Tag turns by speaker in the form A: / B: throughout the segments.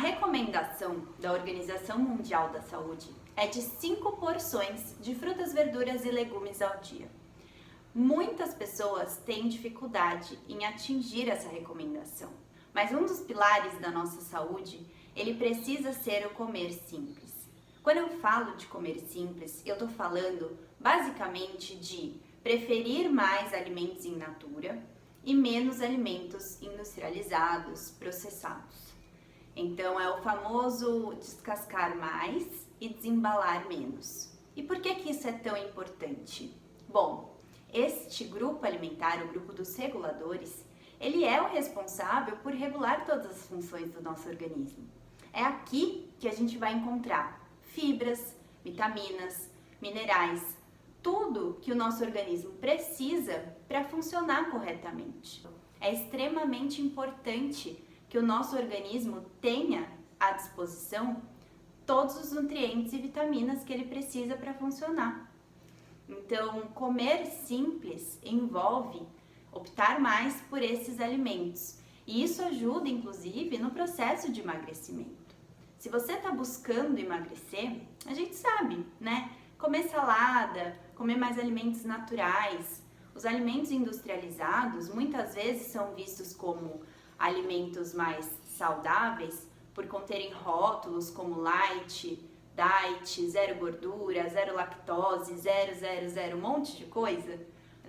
A: recomendação da Organização Mundial da Saúde é de 5 porções de frutas, verduras e legumes ao dia. Muitas pessoas têm dificuldade em atingir essa recomendação, mas um dos pilares da nossa saúde, ele precisa ser o comer simples. Quando eu falo de comer simples, eu estou falando basicamente de preferir mais alimentos in natura e menos alimentos industrializados, processados. Então, é o famoso descascar mais e desembalar menos. E por que isso é tão importante? Bom, este grupo alimentar, o grupo dos reguladores, ele é o responsável por regular todas as funções do nosso organismo. É aqui que a gente vai encontrar fibras, vitaminas, minerais, tudo que o nosso organismo precisa para funcionar corretamente. É extremamente importante que o nosso organismo tenha à disposição todos os nutrientes e vitaminas que ele precisa para funcionar. Então, comer simples envolve optar mais por esses alimentos e isso ajuda, inclusive, no processo de emagrecimento. Se você está buscando emagrecer, a gente sabe, né? Comer salada, comer mais alimentos naturais. Os alimentos industrializados muitas vezes são vistos como alimentos mais saudáveis por conterem rótulos como light, diet, zero gordura, zero lactose, zero, um monte de coisa.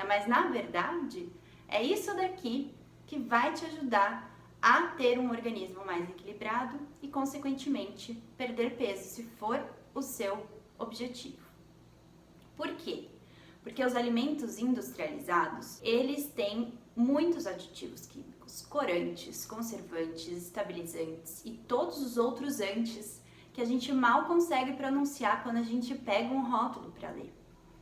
A: Mas na verdade é isso daqui que vai te ajudar a ter um organismo mais equilibrado e consequentemente perder peso se for o seu objetivo. Por quê? Porque os alimentos industrializados, eles têm muitos aditivos químicos, corantes, conservantes, estabilizantes e todos os outros antes que a gente mal consegue pronunciar quando a gente pega um rótulo para ler.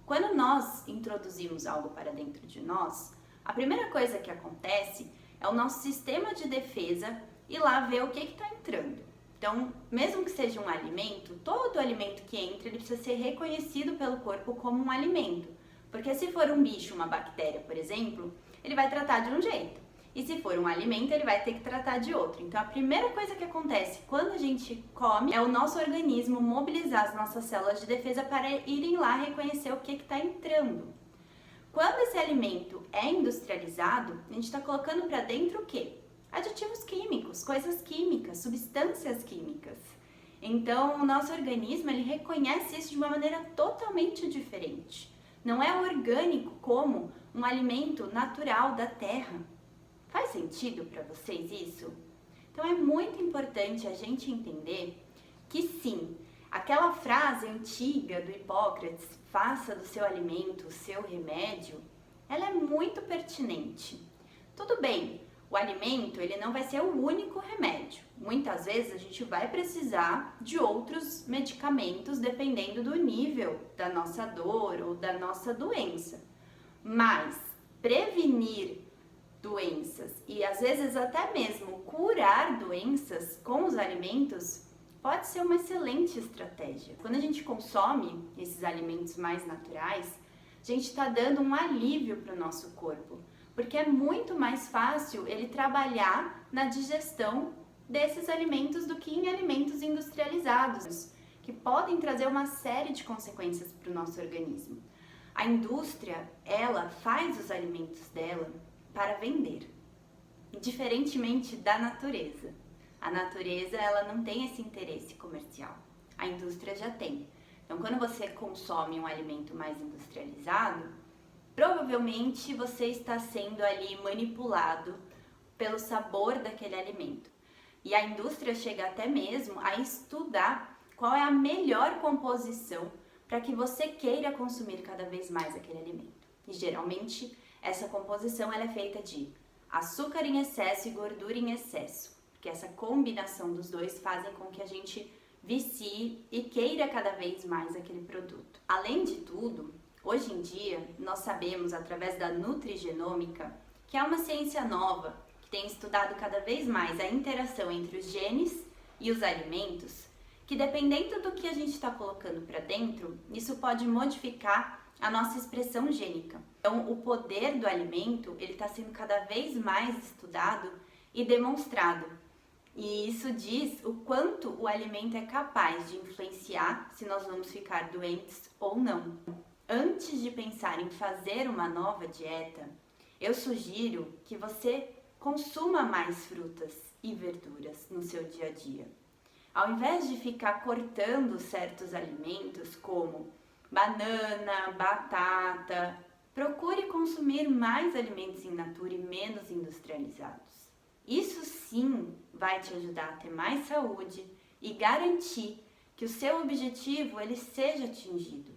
A: Quando nós introduzimos algo para dentro de nós, a primeira coisa que acontece é o nosso sistema de defesa ir lá ver o que está entrando. Então, mesmo que seja um alimento, todo alimento que entra, ele precisa ser reconhecido pelo corpo como um alimento. Porque se for um bicho, uma bactéria, por exemplo, ele vai tratar de um jeito. E se for um alimento, ele vai ter que tratar de outro. Então, a primeira coisa que acontece quando a gente come é o nosso organismo mobilizar as nossas células de defesa para irem lá reconhecer o que está entrando. Quando esse alimento é industrializado, a gente está colocando para dentro o quê? Aditivos químicos, coisas químicas, substâncias químicas. Então, o nosso organismo ele reconhece isso de uma maneira totalmente diferente. Não é orgânico como um alimento natural da terra. Faz sentido para vocês isso? Então, é muito importante a gente entender que sim, aquela frase antiga do Hipócrates, faça do seu alimento o seu remédio, ela é muito pertinente. Tudo bem, o alimento ele não vai ser o único remédio. Muitas vezes a gente vai precisar de outros medicamentos dependendo do nível da nossa dor ou da nossa doença. Mas prevenir doenças e às vezes até mesmo curar doenças com os alimentos pode ser uma excelente estratégia. Quando a gente consome esses alimentos mais naturais, a gente está dando um alívio para o nosso corpo, porque é muito mais fácil ele trabalhar na digestão desses alimentos do que em alimentos industrializados, que podem trazer uma série de consequências para o nosso organismo. A indústria, ela faz os alimentos dela para vender, diferentemente da natureza. A natureza, ela não tem esse interesse comercial, a indústria já tem. Então, quando você consome um alimento mais industrializado, provavelmente você está sendo ali manipulado pelo sabor daquele alimento. E a indústria chega até mesmo a estudar qual é a melhor composição para que você queira consumir cada vez mais aquele alimento. E geralmente essa composição ela é feita de açúcar em excesso e gordura em excesso, porque essa combinação dos dois fazem com que a gente vicie e queira cada vez mais aquele produto. Além de tudo, hoje em dia, nós sabemos, através da nutrigenômica, que é uma ciência nova que tem estudado cada vez mais a interação entre os genes e os alimentos, que dependendo do que a gente está colocando para dentro, isso pode modificar a nossa expressão gênica. Então, o poder do alimento, ele está sendo cada vez mais estudado e demonstrado. E isso diz o quanto o alimento é capaz de influenciar se nós vamos ficar doentes ou não. Antes de pensar em fazer uma nova dieta, eu sugiro que você consuma mais frutas e verduras no seu dia a dia. Ao invés de ficar cortando certos alimentos como banana, batata, procure consumir mais alimentos in natura e menos industrializados. Isso sim vai te ajudar a ter mais saúde e garantir que o seu objetivo ele seja atingido.